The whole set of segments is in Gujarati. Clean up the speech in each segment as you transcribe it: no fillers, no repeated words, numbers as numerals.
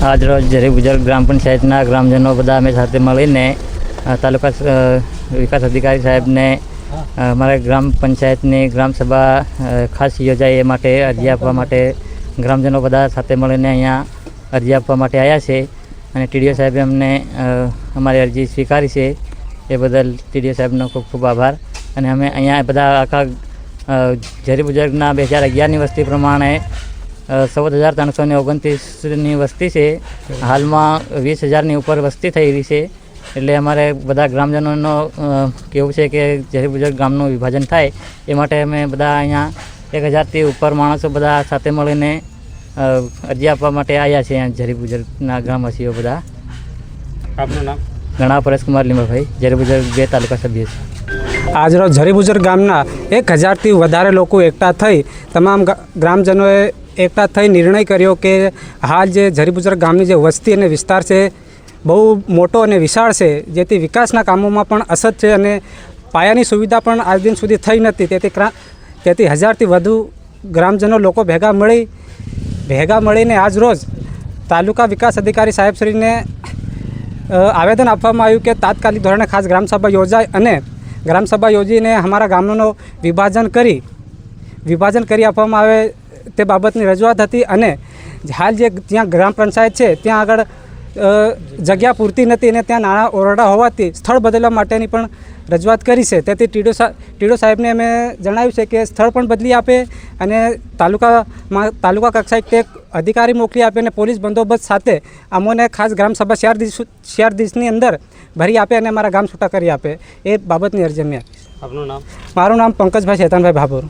આજરોજ ઝરી બુજુર્ગ ગ્રામ પંચાયતના ગ્રામજનો બધા અમે સાથે મળીને તાલુકા વિકાસ અધિકારી સાહેબને અમારા ગ્રામ પંચાયતની ગ્રામસભા ખાસ યોજાય એ માટે અરજી આપવા માટે ગ્રામજનો બધા સાથે મળીને અહીંયા અરજી આપવા માટે આવ્યા છે અને ટીડીઓ સાહેબે અમને અમારી અરજી સ્વીકારી છે એ બદલ ટીડીઓ સાહેબનો ખૂબ ખૂબ આભાર. અને અમે અહીંયા બધા આખા ઝરી બુજુર્ગના 2011ની વસ્તી પ્રમાણે 14,329ની વસ્તી છે. હાલમાં 20,000ની ઉપર વસ્તી થઈ રહી છે. એટલે અમારે બધા ગ્રામજનોનો કહેવું છે કે ઝરી બુજુર્ગ ગામનું વિભાજન થાય એ માટે અમે બધા અહીંયા 1,000થી ઉપર માણસો બધા સાથે મળીને અરજી આપવા માટે આવ્યા છે. ઝરી બુજુર્ગના ગ્રામવાસીઓ બધા. આપનું નામ? ઘણા પરેશકુમાર લીંબાભાઈ, ઝરી બુજુર્ગ 2 તાલુકા સભ્ય છે. આજરોજ ઝરી બુજુર્ગ ગામના 1,000થી વધારે લોકો એકઠા થઈ તમામ ગ્રામજનોએ એકઠા થઈ નિર્ણય કર્યો કે હાલ જે ઝરી બુજુર્ગ ગામની જે વસ્તી અને વિસ્તાર છે બહુ મોટો અને વિશાળ છે, જેથી વિકાસના કામોમાં પણ અસર છે અને પાયાની સુવિધા પણ આજ દિન સુધી થઈ નથી. તેથી 1,000થી વધુ ગ્રામજનો લોકો ભેગા મળીને આજરોજ તાલુકા વિકાસ અધિકારી સાહેબશ્રીને આવેદન આપવામાં આવ્યું કે તાત્કાલિક ધોરણે ખાસ ગ્રામસભા યોજાય અને ગ્રામસભા યોજીને અમારા ગામનું વિભાજન કરી આપવામાં આવે તે બાબતની રજૂઆત હતી. અને હાલ જે ત્યાં ગ્રામ પંચાયત છે ત્યાં આગળ જગ્યા પૂરતી નથી અને ત્યાં નાના ઓરડા હોવાથી સ્થળ બદલવા માટેની પણ રજૂઆત કરી છે. તેથી ટીડીઓ સાહેબને અમે જણાવ્યું છે કે સ્થળ પણ બદલી આપે અને તાલુકા કક્ષાએ એક અધિકારી મોકલી આપે અને પોલીસ બંદોબસ્ત સાથે અમોને ખાસ ગ્રામસભા 4 દિવસની અંદર ભરી આપે અને અમારા ગામ છૂટા કરી આપે એ બાબતની અરજી અમે આપીશ. આપનું નામ? મારું નામ પંકજભાઈ ચેતનભાઈ ભાભોર.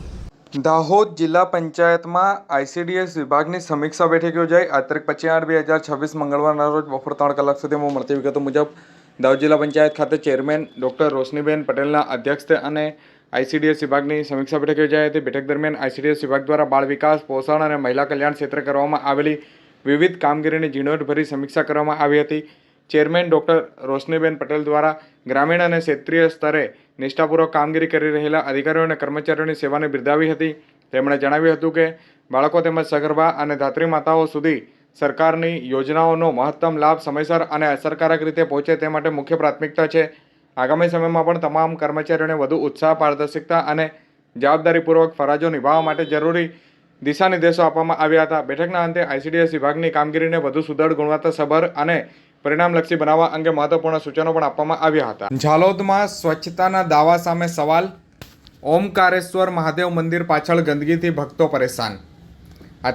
દાહોદ જિલ્લા પંચાયતમાં ICDS વિભાગની સમીક્ષા બેઠક યોજાઈ. તારીખ 25/8/2026 મંગળવારના રોજ બપોર 3 કલાક સુધીમાં મળતી વિગતો મુજબ દાહોદ જિલ્લા પંચાયત ખાતે ચેરમેન ડૉક્ટર રોશનીબેન પટેલના અધ્યક્ષસ્થે અને ICDS વિભાગની સમીક્ષા બેઠક યોજાઈ હતી. બેઠક દરમિયાન ICDS વિભાગ દ્વારા બાળ વિકાસ, પોષણ અને મહિલા કલ્યાણ ક્ષેત્રે કરવામાં આવેલી વિવિધ કામગીરીની ઝીણવટભરી સમીક્ષા કરવામાં આવી હતી. ચેરમેન ડૉક્ટર રોશનીબેન પટેલ દ્વારા ગ્રામીણ અને ક્ષેત્રીય સ્તરે નિષ્ઠાપૂર્વક કામગીરી કરી રહેલા અધિકારીઓ અને કર્મચારીઓની સેવાને બિરદાવી હતી. તેમણે જણાવ્યું હતું કે બાળકો તેમજ સગર્ભા અને ધાત્રી માતાઓ સુધી સરકારની યોજનાઓનો મહત્તમ લાભ સમયસર અને અસરકારક રીતે પહોંચે તે માટે મુખ્ય પ્રાથમિકતા છે. આગામી સમયમાં પણ તમામ કર્મચારીઓને વધુ ઉત્સાહ, પારદર્શિકતા અને જવાબદારીપૂર્વક ફરજો નિભાવવા માટે જરૂરી દિશા નિર્દેશો આપવામાં આવ્યા હતા. બેઠકના અંતે ICDS વિભાગની કામગીરીને વધુ સુદૃઢ, ગુણવત્તાસભર અને પરિણામલક્ષી બનાવવા અંગે મહત્વપૂર્ણ સૂચનો પણ આપવામાં આવ્યા હતા. ઝાલોદમાં સ્વચ્છતાના દાવા સામે સવાલ. ઓમકારેશ્વર મહાદેવ મંદિર પાછળ ગંદકીથી ભક્તો પરેશાન.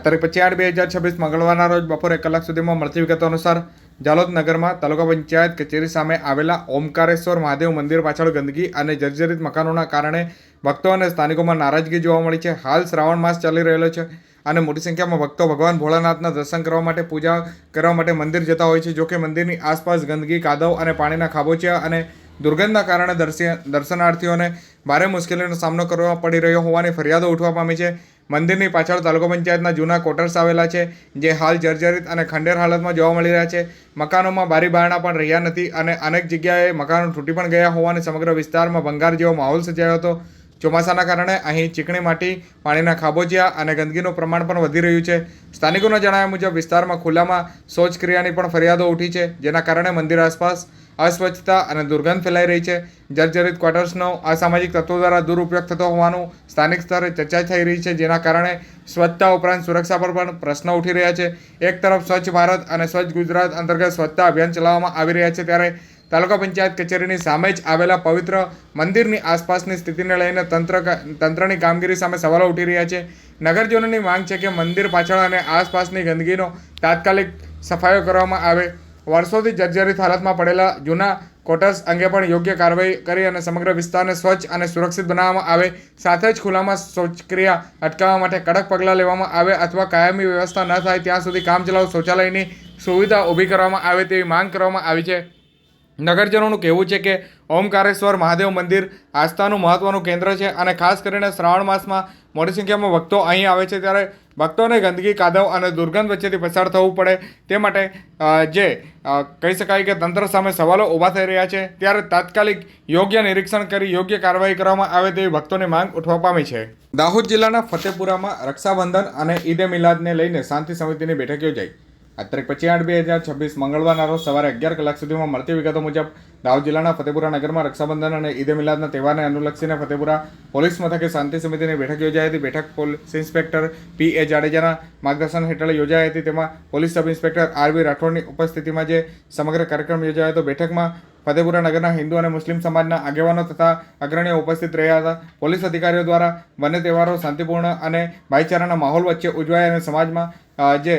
તારીખ 25/8/2026 મંગળવારના રોજ બપોરે 1 કલાક સુધીમાં મળતી વિગતો અનુસાર ઝાલોદ નગરમાં તાલુકા પંચાયત કચેરી સામે આવેલા ઓમકારેશ્વર મહાદેવ મંદિર પાછળ ગંદકી અને જર્જરિત મકાનોના કારણે ભક્તો અને સ્થાનિકોમાં નારાજગી જોવા મળી છે. હાલ શ્રાવણ માસ ચાલી રહેલો છે અને મોટી સંખ્યામાં ભક્તો ભગવાન ભોળાનાથના દર્શન કરવા માટે, પૂજા કરવા માટે મંદિર જતા હોય છે. જોકે મંદિરની આસપાસ ગંદકી, કાદવ અને પાણીના ખાબોચિયા અને દુર્ગંધના કારણે દર્શનાર્થીઓને ભારે મુશ્કેલીનો સામનો કરવા પડી રહ્યો હોવાની ફરિયાદો ઉઠવા પામી છે. મંદિરની પાછળ તાલુકા પંચાયતના જૂના ક્વાર્ટર્સ આવેલા છે, જે હાલ જર્જરિત અને ખંડેર હાલતમાં જોવા મળી રહ્યા છે. મકાનોમાં બારી બારણા પણ રહ્યા નથી અને અનેક જગ્યાએ મકાનો તૂટી પણ ગયા હોવાની સમગ્ર વિસ્તારમાં ભંગાર જેવો માહોલ સર્જાયો હતો. ચોમાસાના કારણે અહીં ચીકણી માટી, પાણીના ખાબોચિયા અને ગંદકીનું પ્રમાણ પણ વધી રહ્યું છે. સ્થાનિકોના જણાવ્યા મુજબ વિસ્તારમાં ખુલ્લામાં શૌચક્રિયાની પણ ફરિયાદો ઉઠી છે, જેના કારણે મંદિર આસપાસ અસ્વચ્છતા અને દુર્ગંધ ફેલાઈ રહી છે. જર્જરિત ક્વાર્ટર્સનો અસામાજિક તત્વો દ્વારા દુરુપયોગ થતો હોવાનું સ્થાનિક સ્તરે ચર્ચા થઈ રહી છે, જેના કારણે સ્વચ્છતા ઉપરાંત સુરક્ષા પર પણ પ્રશ્નો ઉઠી રહ્યા છે. એક તરફ સ્વચ્છ ભારત અને સ્વચ્છ ગુજરાત અંતર્ગત સ્વચ્છતા અભિયાન ચલાવવામાં આવી રહ્યા છે, ત્યારે તાલુકા પંચાયત કચેરીની સામે જ આવેલા પવિત્ર મંદિરની આસપાસની સ્થિતિને લઈને તંત્રની કામગીરી સામે સવાલો ઉઠી રહ્યા છે. નગરજનોની માંગ છે કે મંદિર પાછળ અને આસપાસની ગંદકીનો તાત્કાલિક સફાયો કરવામાં આવે. વર્ષોથી જર્જરિત હાલતમાં પડેલા જૂના ક્વાર્ટર્સ અંગે પણ યોગ્ય કાર્યવાહી કરી અને સમગ્ર વિસ્તારને સ્વચ્છ અને સુરક્ષિત બનાવવામાં આવે. સાથે જ ખુલ્લામાં શૌચક્રિયા અટકાવવા માટે કડક પગલાં લેવામાં આવે અથવા કાયમી વ્યવસ્થા ન થાય ત્યાં સુધી કામચલાઉ શૌચાલયની સુવિધા ઊભી કરવામાં આવે તેવી માંગ કરવામાં આવી છે. નગરજનોનું કહેવું છે કે ઓમકારેશ્વર મહાદેવ મંદિર આસ્થાનું મહત્વનું કેન્દ્ર છે અને ખાસ કરીને શ્રાવણ માસમાં મોટી સંખ્યામાં ભક્તો અહીં આવે છે, ત્યારે ભક્તોને ગંદકી, કાદવ અને દુર્ગંધ વચ્ચેથી પસાર થવું પડે તે માટે કહી શકાય કે તંત્ર સામે સવાલો ઊભા થઈ રહ્યા છે. ત્યારે તાત્કાલિક યોગ્ય નિરીક્ષણ કરી યોગ્ય કાર્યવાહી કરવામાં આવે તેવી ભક્તોની માંગ ઉઠવા પામી છે. દાહોદ જિલ્લાના ફતેપુરામાં રક્ષાબંધન અને ઈદે મિલાદને લઈને શાંતિ સમિતિની બેઠક યોજાઈ. આ તારીખ 25/8/2026 મંગળવારના રોજ સવારે 11 કલાક સુધીમાં મળતી વિગતો મુજબ દાહોદ જિલ્લાના ફતેપુરા નગરમાં રક્ષાબંધન અને ઈદ મિલાદના તહેવારને અનુલક્ષીને ફતેપુરા પોલીસ મથકે શાંતિ સમિતિની બેઠક યોજાઈ હતી. બેઠક પોલીસ ઇન્સ્પેક્ટર P.A. જાડેજાના માર્ગદર્શન હેઠળ યોજાઈ હતી. તેમાં પોલીસ સબ ઇન્સ્પેક્ટર R.V. રાઠોડની ઉપસ્થિતિમાં જે સમગ્ર કાર્યક્રમ યોજાયો હતો. બેઠકમાં ફતેપુરા નગરના હિન્દુ અને મુસ્લિમ સમાજના આગેવાનો તથા અગ્રણીઓ ઉપસ્થિત રહ્યા હતા. પોલીસ અધિકારીઓ દ્વારા બંને તહેવારો શાંતિપૂર્ણ અને ભાઈચારાના માહોલ વચ્ચે ઉજવાય અને સમાજમાં જે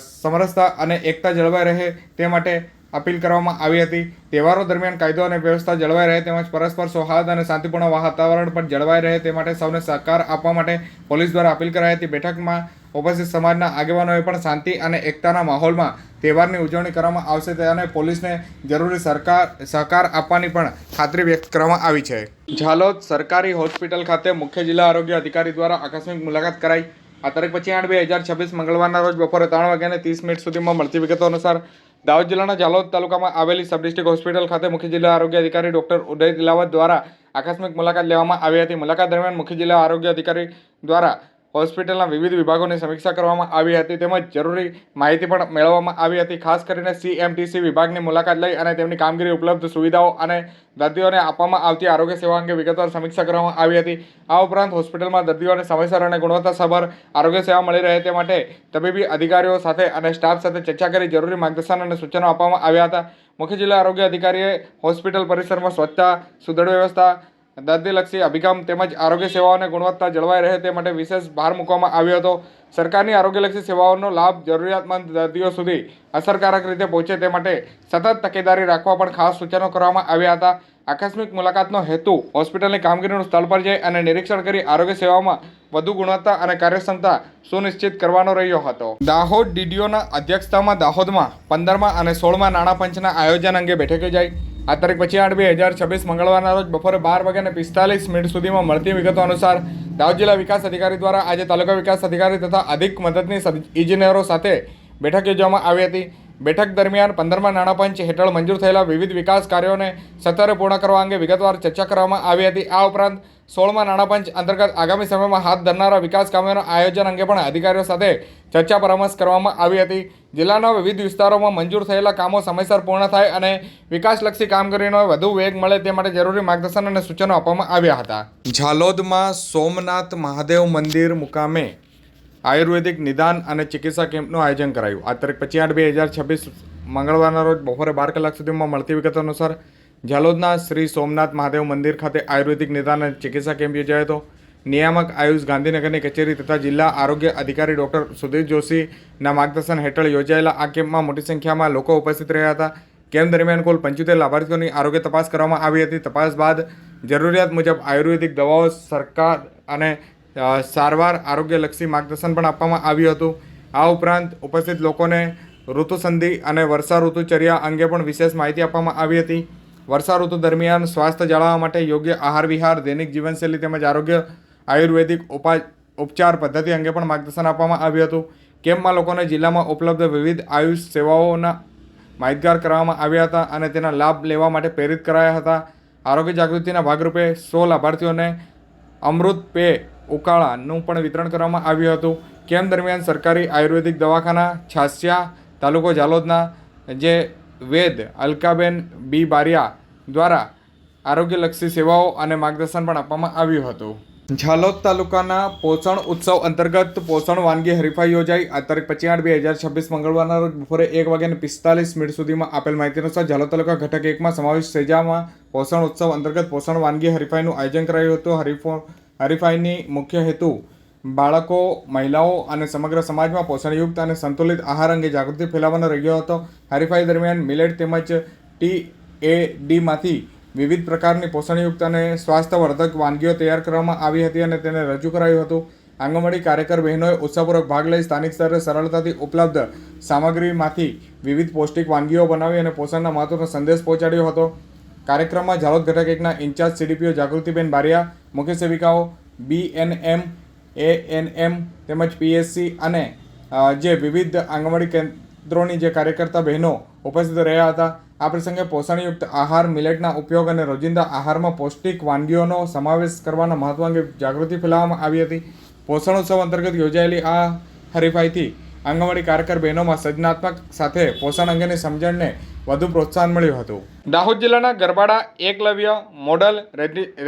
સમરસતા અને એકતા જળવાઈ રહે તે માટે અપીલ કરવામાં આવી હતી. તહેવારો દરમિયાન કાયદો અને વ્યવસ્થા જળવાઈ રહે તેમજ પરસ્પર સૌહાર્દ અને શાંતિપૂર્ણ વાતાવરણ પણ જળવાઈ રહે તે માટે સૌને સહકાર આપવા માટે પોલીસ દ્વારા અપીલ કરાઈ હતી. બેઠકમાં ઉપસ્થિત સમાજના આગેવાનોએ પણ શાંતિ અને એકતાના માહોલમાં તહેવારની ઉજવણી કરવામાં આવશે અને પોલીસને જરૂરી સહકાર આપવાની પણ ખાતરી વ્યક્ત કરવામાં આવી છે. ઝાલોદ સરકારી હોસ્પિટલ ખાતે મુખ્ય જિલ્લા આરોગ્ય અધિકારી દ્વારા આકસ્મિક મુલાકાત કરાઈ. આ તારીખ 25/8/2026 મંગળવારના રોજ બપોરે 3:30 સુધીમાં મળતી વિગતો અનુસાર દાહોદ જિલ્લાના ઝાલોદ તાલુકામાં આવેલી સબ ડિસ્ટ્રિક્ટ હોસ્પિટલ ખાતે મુખ્ય જિલ્લા આરોગ્ય અધિકારી ડોક્ટર ઉદય દિલાવત દ્વારા આકસ્મિક મુલાકાત લેવામાં આવી હતી. મુલાકાત દરમિયાન મુખ્ય જિલ્લા આરોગ્ય અધિકારી દ્વારા હોસ્પિટલના વિવિધ વિભાગોની સમીક્ષા કરવામાં આવી હતી તેમજ જરૂરી માહિતી પણ મેળવવામાં આવી હતી. ખાસ કરીને CMTC વિભાગની મુલાકાત લઈ અને તેમની કામગીરી, ઉપલબ્ધ સુવિધાઓ અને દર્દીઓને આપવામાં આવતી આરોગ્ય સેવા અંગે વિગતવાર સમીક્ષા કરવામાં આવી હતી. આ ઉપરાંત હોસ્પિટલમાં દર્દીઓને સમયસર અને ગુણવત્તાસભર આરોગ્ય સેવા મળી રહે તે માટે તબીબી અધિકારીઓ સાથે અને સ્ટાફ સાથે ચર્ચા કરી જરૂરી માર્ગદર્શન અને સૂચનો આપવામાં આવ્યા હતા. મુખ્ય જિલ્લા આરોગ્ય અધિકારીએ હોસ્પિટલ પરિસરમાં સ્વચ્છતા, સુદૃઢ વ્યવસ્થા, દર્દીલક્ષી અભિગમ તેમજ આરોગ્ય સેવાઓની ગુણવત્તા જળવાઈ રહે તે માટે વિશેષ ભાર મૂકવામાં આવ્યો હતો. સરકારની આરોગ્યલક્ષી સેવાઓનો લાભ જરૂરિયાતમંદ દર્દીઓ સુધી અસરકારક રીતે પહોંચે તે માટે સતત તકેદારી રાખવા પણ ખાસ સૂચનો કરવામાં આવ્યા હતા. આકસ્મિક મુલાકાતનો હેતુ હોસ્પિટલની કામગીરીનું સ્થળ પર જઈ અને નિરીક્ષણ કરી આરોગ્ય સેવામાં વધુ ગુણવત્તા અને કાર્યક્ષમતા સુનિશ્ચિત કરવાનો રહ્યો હતો. દાહોદ DDOના અધ્યક્ષતામાં દાહોદમાં 15મા અને 16મા નાણાં પંચના આયોજન અંગે બેઠક યોજાઈ. આ તારીખ 25/8/2026 મંગળવારના રોજ બપોરે 12:45 સુધીમાં મળતી વિગતો અનુસાર દાહોદ જિલ્લા વિકાસ અધિકારી દ્વારા આજે તાલુકા વિકાસ અધિકારી તથા અધિક મદદનીશ ઇજનેરો સાથે બેઠક યોજવામાં આવી હતી. બેઠક દરમિયાન 15મા નાણાં પંચ હેઠળ મંજૂર થયેલા વિવિધ વિકાસ કાર્યોને સત્વરે પૂર્ણ કરવા અંગે વિગતવાર ચર્ચા કરવામાં આવી હતી. આ ઉપરાંત 16મા નાણાં પંચ અંતર્ગત આગામી સમયમાં હાથ ધરનારા વિકાસ કામોના આયોજન અંગે પણ અધિકારીઓ સાથે ચર્ચા પરામર્શ કરવામાં આવી હતી. જિલ્લાના વિવિધ વિસ્તારોમાં મંજૂર થયેલા કામો સમયસર પૂર્ણ થાય અને વિકાસલક્ષી કામગીરીનો વધુ વેગ મળે તે માટે જરૂરી માર્ગદર્શન અને સૂચનો આપવામાં આવ્યા હતા. ઝાલોદમાં સોમનાથ મહાદેવ મંદિર મુકામે આયુર્વેદિક નિદાન અને ચિકિત્સા કેમ્પનું આયોજન કરાયું. આ તારીખ 25/8/2026 મંગળવારના રોજ બપોરે 12 કલાક સુધીમાં મળતી વિગતો અનુસાર ઝાલોદના શ્રી સોમનાથ મહાદેવ મંદિર ખાતે આયુર્વેદિક નિદાન અને ચિકિત્સા કેમ્પ યોજાયો હતો. નિયામક આયુષ ગાંધીનગરની કચેરી તથા જિલ્લા આરોગ્ય અધિકારી ડૉક્ટર સુધીર જોશીના માર્ગદર્શન હેઠળ યોજાયેલા આ કેમ્પમાં મોટી સંખ્યામાં લોકો ઉપસ્થિત રહ્યા હતા. કેમ્પ દરમિયાન કુલ 75 લાભાર્થીઓની આરોગ્ય તપાસ કરવામાં આવી હતી. તપાસ બાદ જરૂરિયાત મુજબ આયુર્વેદિક દવાઓ, સરકાર અને સારવાર, આરોગ્યલક્ષી માર્ગદર્શન પણ આપવામાં આવ્યું હતું. આ ઉપરાંત ઉપસ્થિત લોકોને ઋતુસંધિ અને વર્ષા ઋતુચર્યા અંગે પણ વિશેષ માહિતી આપવામાં આવી હતી. વર્ષા ઋતુ દરમિયાન સ્વાસ્થ્ય જાળવવા માટે યોગ્ય આહાર વિહાર, દૈનિક જીવનશૈલી તેમજ આયુર્વેદિક ઉપચાર પદ્ધતિ અંગે પણ માર્ગદર્શન આપવામાં આવ્યું હતું. કેમ્પમાં લોકોને જિલ્લામાં ઉપલબ્ધ વિવિધ આયુષ સેવાઓના માહિતગાર કરવામાં આવ્યા હતા અને તેના લાભ લેવા માટે પ્રેરિત કરાયા હતા. આરોગ્ય જાગૃતિના ભાગરૂપે 100 લાભાર્થીઓને અમૃત પેય ઉકાળાનું પણ વિતરણ કરવામાં આવ્યું હતું. કેમ્પ દરમિયાન સરકારી આયુર્વેદિક દવાખાના છાસિયા તાલુકો ઝાલોદના જે વેદ અલકાબેન B. બારિયા દ્વારા આરોગ્યલક્ષી સેવાઓ અને માર્ગદર્શન પણ આપવામાં આવ્યું હતું. ઝાલોદ તાલુકાના પોષણ ઉત્સવ અંતર્ગત પોષણ વાનગી હરીફાઈ યોજાઈ. આ તારીખ 25/8/2026 મંગળવારના રોજ બપોરે 1:45 સુધીમાં આપેલ માહિતી અનુસાર ઝાલોદ તાલુકા ઘટક 1માં સમાવેશ સેજામાં પોષણ ઉત્સવ અંતર્ગત પોષણ વાનગી હરીફાઈનું આયોજન કરાયું હતું. હરીફાઈની મુખ્ય હેતુ બાળકો, મહિલાઓ અને સમગ્ર સમાજમાં પોષણયુક્ત અને સંતુલિત આહાર અંગે જાગૃતિ ફેલાવવાનો રહ્યો હતો. હરીફાઈ દરમિયાન મિલેટ તેમજ TADમાંથી વિવિધ પ્રકારની પોષણયુક્ત અને સ્વાસ્થ્યવર્ધક વાનગીઓ તૈયાર કરવામાં આવી હતી અને તેને રજૂ કરાયું હતું. આંગણવાડી કાર્યકર બહેનોએ ઉત્સાહપૂર્વક ભાગ લઈ સ્થાનિક સ્તરે સરળતાથી ઉપલબ્ધ સામગ્રીમાંથી વિવિધ પૌષ્ટિક વાનગીઓ બનાવી અને પોષણના મહત્વનો સંદેશ પહોંચાડ્યો હતો. કાર્યક્રમમાં ઝાલોદ ઘટક 1ના ઇન્ચાર્જ CDPO જાગૃતિબેન બારિયા, મુખ્ય સેવિકાઓ BNM, ANM તેમજ PSC અને જે વિવિધ આંગણવાડી કેન્દ્રોની જે કાર્યકર્તા બહેનો ઉપસ્થિત રહ્યા હતા. આ પ્રસંગે પોષણયુક્ત આહાર, મિલેટના ઉપયોગ અને રોજિંદા આહારમાં પૌષ્ટિક વાનગીઓનો સમાવેશ કરવાના મહત્વ અંગે જાગૃતિ ફેલાવવામાં આવી હતી. પોષણ ઉત્સવ અંતર્ગત યોજાયેલી આ હરીફાઈથી આંગણવાડી કાર્યકર બહેનોમાં સર્જનાત્મક સાથે પોષણ અંગેની સમજણને વધુ પ્રોત્સાહન મળ્યું હતું. દાહોદ જિલ્લાના ગરબાડા એકલવ્ય મોડલ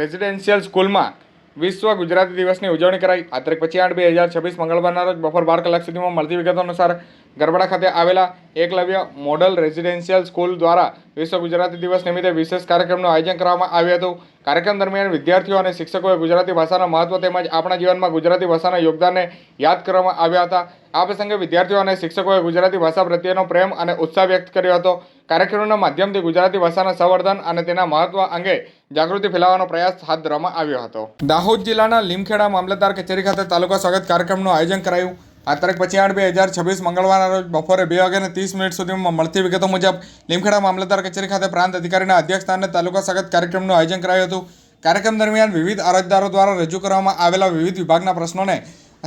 રેઝિડેન્શિયલ સ્કૂલમાં વિશ્વ ગુજરાતી દિવસની ઉજવણી કરાઈ. આ તારીખ 25/8/2026 મંગળવારના રોજ બપોર 12 કલાક સુધીમાં મળતી વિગતો અનુસાર ગરબાડા ખાતે આવેલા એકલવ્ય મોડલ રેઝિડેન્શિયલ સ્કૂલ દ્વારા વિશ્વ ગુજરાતી દિવસ નિમિત્તે વિશેષ કાર્યક્રમનું આયોજન કરવામાં આવ્યું હતું. કાર્યક્રમ દરમિયાન વિદ્યાર્થીઓ અને શિક્ષકોએ ગુજરાતી ભાષાના મહત્વ તેમજ આપણા જીવનમાં ગુજરાતી ભાષાના યોગદાનને યાદ કરવામાં આવ્યા હતા. આ પ્રસંગે વિદ્યાર્થીઓ અને શિક્ષકોએ ગુજરાતી ભાષા પ્રત્યેનો પ્રેમ અને ઉત્સાહ વ્યક્ત કર્યો હતો. કાર્યક્રમના માધ્યમથી ગુજરાતી ભાષાના સંવર્ધન અને તેના મહત્વ અંગે જાગૃતિ ફેલાવવાનો પ્રયાસ હાથ ધરવામાં આવ્યો હતો. દાહોદ જિલ્લાના લીમખેડા મામલતદાર કચેરી ખાતે તાલુકા સ્વાગત કાર્યક્રમનું આયોજન કરાયું. આ તારીખ 25/8/2026 મંગળવારના રોજ બપોરે 2:30 સુધીમાં મળતી વિગતો મુજબ લીમખેડા મામલતદાર કચેરી ખાતે પ્રાંત અધિકારીના અધ્યક્ષસ્થાને તાલુકા સ્વાગત કાર્યક્રમનું આયોજન કરાયું હતું. કાર્યક્રમ દરમિયાન વિવિધ અરજદારો દ્વારા રજૂ કરવામાં આવેલા વિવિધ વિભાગના પ્રશ્નોને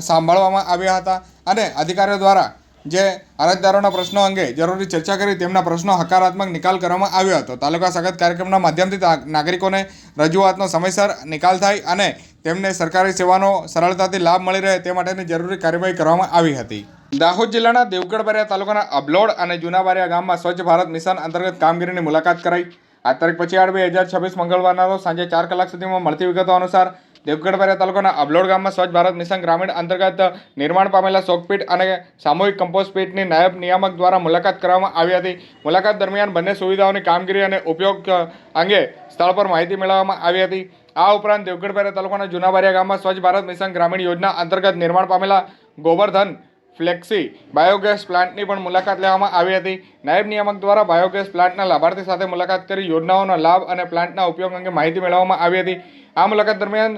સાંભળવામાં આવ્યા હતા અને અધિકારીઓ દ્વારા જે અરજદારોના પ્રશ્નો અંગે જરૂરી ચર્ચા કરી તેમના પ્રશ્નો હકારાત્મક નિકાલ કરવામાં આવ્યો હતો. તાલુકા સ્વાગત કાર્યક્રમના માધ્યમથી નાગરિકોને રજૂઆતનો સમયસર નિકાલ થાય અને તેમને સરકારી સેવાનો સરળતાથી લાભ મળી રહે તે માટેની જરૂરી કાર્યવાહી કરવામાં આવી હતી. દાહોદ જિલ્લાના દેવગઢ બારિયા તાલુકાના અબલોડ અને જૂના બારિયા ગામમાં સ્વચ્છ ભારત મિશન અંતર્ગત કામગીરીની મુલાકાત કરાઈ. આ તારીખ 25/8/2026 મંગળવારના રોજ સાંજે 4 કલાક સુધીમાં મળતી વિગતો અનુસાર દેવગઢ બારિયા તાલુકાના અબલોડ ગામમાં સ્વચ્છ ભારત મિશન ગ્રામીણ અંતર્ગત નિર્માણ પામેલા શોકપીટ અને સામૂહિક કમ્પોસ્ટ પીટની નાયબ નિયામક દ્વારા મુલાકાત કરવામાં આવી હતી. મુલાકાત દરમિયાન બંને સુવિધાઓની કામગીરી અને ઉપયોગ અંગે સ્થળ પર માહિતી મેળવવામાં આવી હતી. આ ઉપરાંત દેવગઢ બારિયા તાલુકાના જૂના બારિયા ગામમાં સ્વચ્છ ભારત મિશન ગ્રામીણ યોજના અંતર્ગત નિર્માણ પામેલા ગોબરધન ફ્લેક્સી બાયોગેસ પ્લાન્ટની પણ મુલાકાત લેવામાં આવી હતી. નાયબ નિયામક દ્વારા બાયોગેસ પ્લાન્ટના લાભાર્થી સાથે મુલાકાત કરી યોજનાઓનો લાભ અને પ્લાન્ટના ઉપયોગ અંગે માહિતી મેળવવામાં આવી હતી. આ મુલાકાત દરમિયાન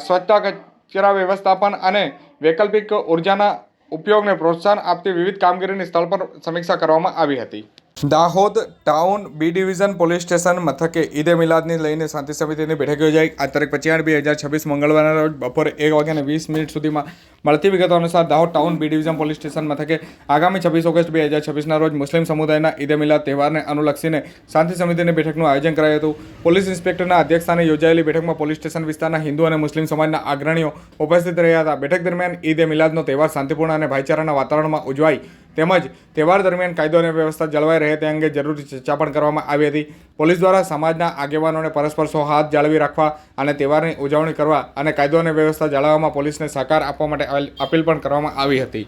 સ્વચ્છતા કચરા વ્યવસ્થાપન અને વૈકલ્પિક ઉર્જાના ઉપયોગને પ્રોત્સાહન આપતી વિવિધ કામગીરીની સ્થળ પર સમીક્ષા કરવામાં આવી હતી. Dahod town B division police station મથકે ઈદે મિલાદને લઈને શાંતિ સમિતિની બેઠક યોજાઈ. આ તારીખ 25/8/2026 મંગળવારના રોજ બપોરે 1:20 સુધીમાં મળતી વિગતો અનુસાર Dahod town B division police station મથકે આગામી 26 ઓગસ્ટ 2026ના રોજ મુસ્લિમ સમુદાયના ઈદે મિલાદ તહેવારને અનુલક્ષીને શાંતિ સમિતિની બેઠકનું આયોજન કરાયું હતું. પોલીસ ઇન્સ્પેક્ટરના અધ્યક્ષસ્થાને યોજાયેલી બેઠકમાં પોલીસ સ્ટેશન વિસ્તારના હિન્દુ અને મુસ્લિમ સમાજના અગ્રણીઓ ઉપસ્થિત રહ્યા હતા. બેઠક દરમિયાન ઈદે મિલાદનો તહેવાર શાંતિપૂર્ણ અને ભાઈચારાના વાતાવરણમાં ઉજવાય તેમજ તહેવાર દરમિયાન કાયદો અને વ્યવસ્થા જળવાઈ રહે તે અંગે જરૂરી ચર્ચા પણ કરવામાં આવી હતી. પોલીસ દ્વારા સમાજના આગેવાનોને પરસ્પર સૌહાર્દ જાળવી રાખવા અને તહેવારની ઉજવણી કરવા અને કાયદો અને વ્યવસ્થા જાળવવામાં પોલીસને સહકાર આપવા માટે અપીલ પણ કરવામાં આવી હતી.